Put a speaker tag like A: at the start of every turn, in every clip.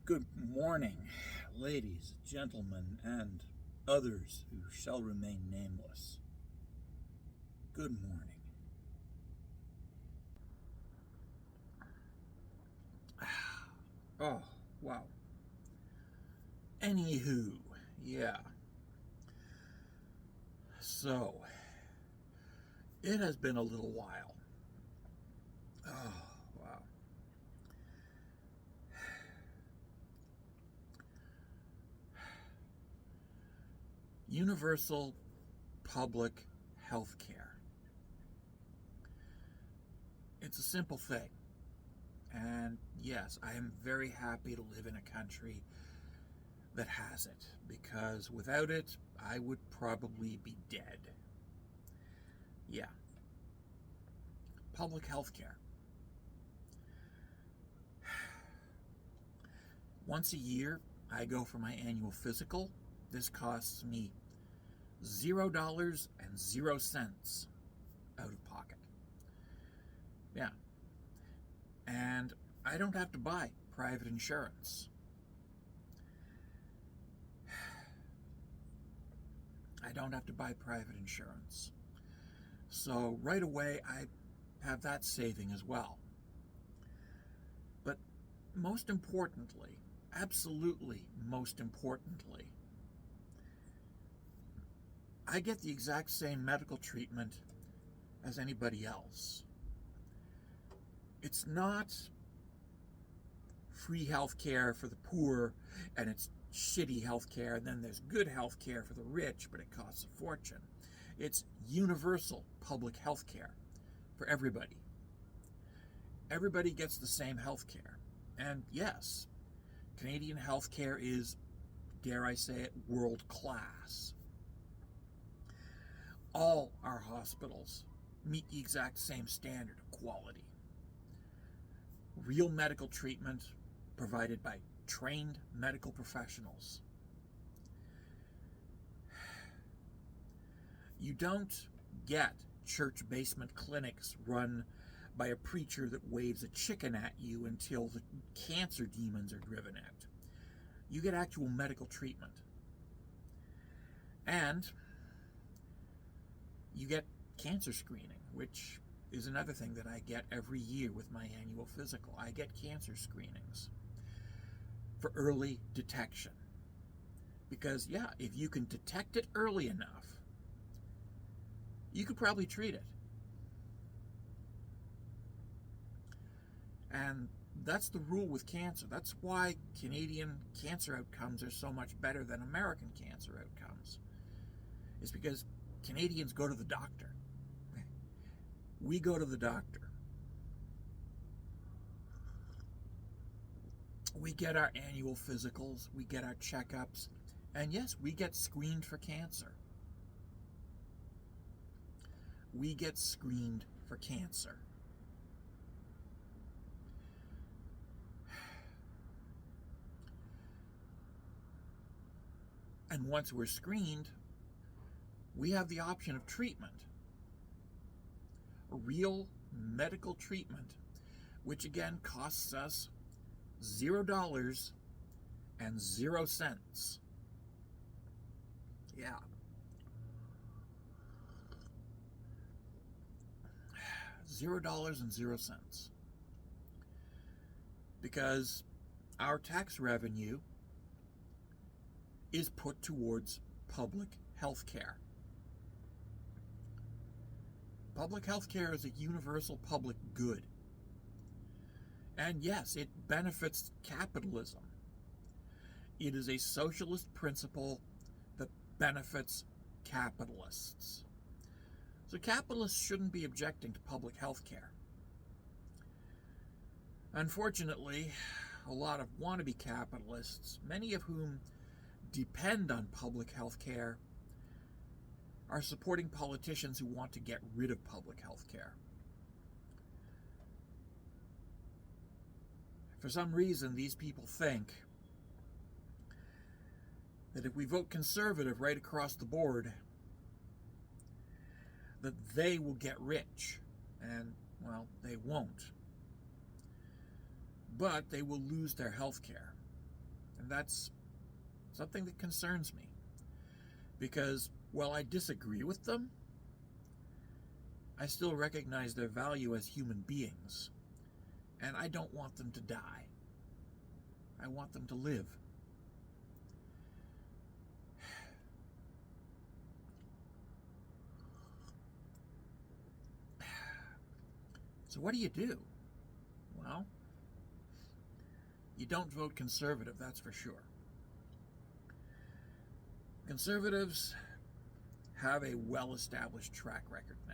A: Good morning, ladies, gentlemen, and others who shall remain nameless. Good morning. Oh, wow. Anywho, yeah. So, it has been a little while. Oh, wow. Universal public health care. It's a simple thing. And yes, I am very happy to live in a country that has it, because without it, I would probably be dead. Yeah. Public health care. Once a year, I go for my annual physical. This costs me $0.00 out of pocket. Yeah. And I don't have to buy private insurance. I don't have to buy private insurance. So right away, I have that saving as well. But most importantly, absolutely most importantly, I get the exact same medical treatment as anybody else. It's not free health care for the poor and it's shitty health care, and then there's good health care for the rich, but it costs a fortune. It's universal public health care for everybody. Everybody gets the same health care. And yes, Canadian health care is, dare I say it, world class. All our hospitals meet the exact same standard of quality. Real medical treatment provided by trained medical professionals. You don't get church basement clinics run by a preacher that waves a chicken at you until the cancer demons are driven out. You get actual medical treatment. And you get cancer screening, which is another thing that I get every year with my annual physical. I get cancer screenings for early detection. Because, yeah, if you can detect it early enough, you could probably treat it. And that's the rule with cancer. That's why Canadian cancer outcomes are so much better than American cancer outcomes. It's because Canadians go to the doctor. We go to the doctor. We get our annual physicals, we get our checkups, and yes, we get screened for cancer. We get screened for cancer. And once we're screened, we have the option of treatment. A real medical treatment, which again costs us $0.00. Yeah. $0.00. Because our tax revenue is put towards public health care. Public health care is a universal public good. And yes, it benefits capitalism. It is a socialist principle that benefits capitalists. So capitalists shouldn't be objecting to public health care. Unfortunately, a lot of wannabe capitalists, many of whom depend on public health care, are supporting politicians who want to get rid of public health care. For some reason, these people think that if we vote conservative right across the board, that they will get rich. And, well, they won't. But they will lose their health care. And that's something that concerns me. Because while I disagree with them, I still recognize their value as human beings. And I don't want them to die. I want them to live. So what do you do? Well, you don't vote conservative, that's for sure. Conservatives have a well-established track record now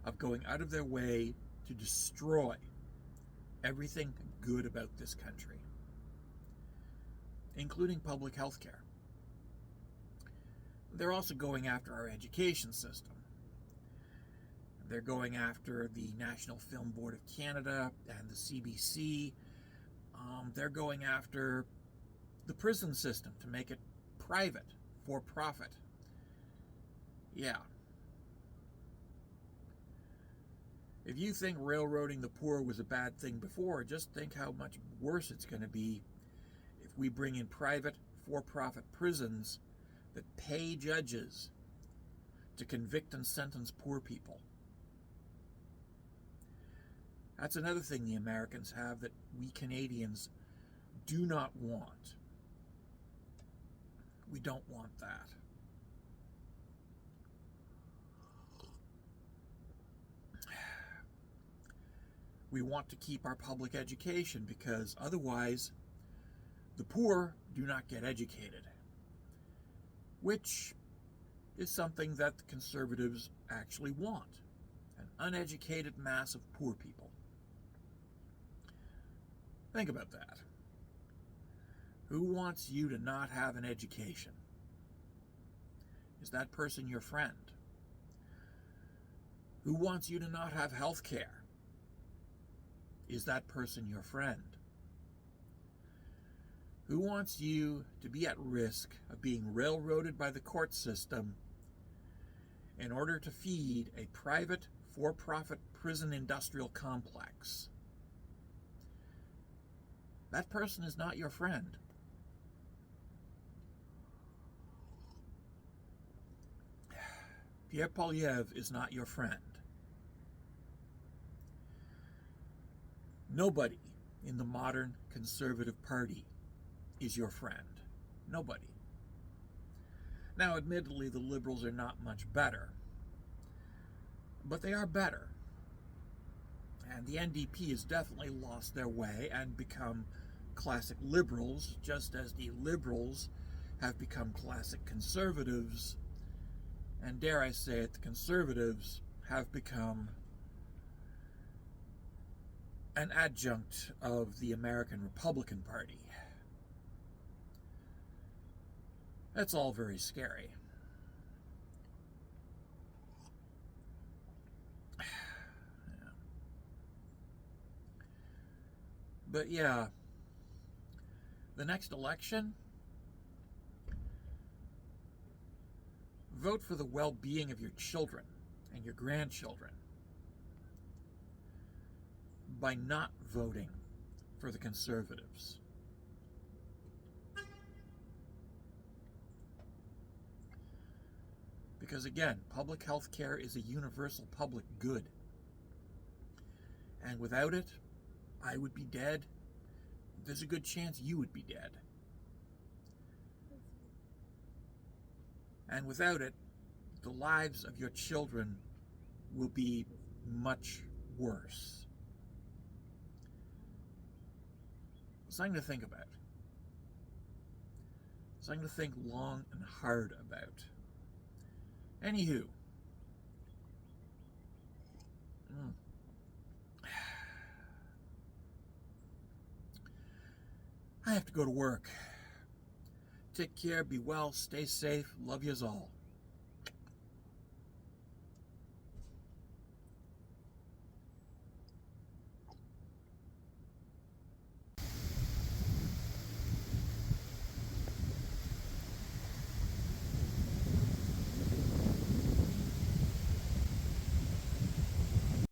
A: of going out of their way to destroy everything good about this country, including public health care. They're also going after our education system. They're going after the National Film Board of Canada and the CBC. They're going after the prison system to make it private, for profit. Yeah. If you think railroading the poor was a bad thing before, just think how much worse it's going to be if we bring in private, for-profit prisons that pay judges to convict and sentence poor people. That's another thing the Americans have that we Canadians do not want. We don't want that. We want to keep our public education because otherwise the poor do not get educated, which is something that the Conservatives actually want, an uneducated mass of poor people. Think about that. Who wants you to not have an education? Is that person your friend? Who wants you to not have health care? Is that person your friend? Who wants you to be at risk of being railroaded by the court system in order to feed a private, for-profit prison industrial complex? That person is not your friend. Pierre Poilievre is not your friend. Nobody in the modern Conservative Party is your friend. Nobody. Now, admittedly, the Liberals are not much better, but they are better. And the NDP has definitely lost their way and become classic Liberals, just as the Liberals have become classic Conservatives. And dare I say it, the Conservatives have become an adjunct of the American Republican Party. That's all very scary. Yeah. But yeah, the next election, vote for the well-being of your children and your grandchildren by not voting for the Conservatives. Because again, public health care is a universal public good. And without it, I would be dead. There's a good chance you would be dead. And without it, the lives of your children will be much worse. Something to think about. Something to think long and hard about. Anywho. I have to go to work. Take care, be well, stay safe, love yous all.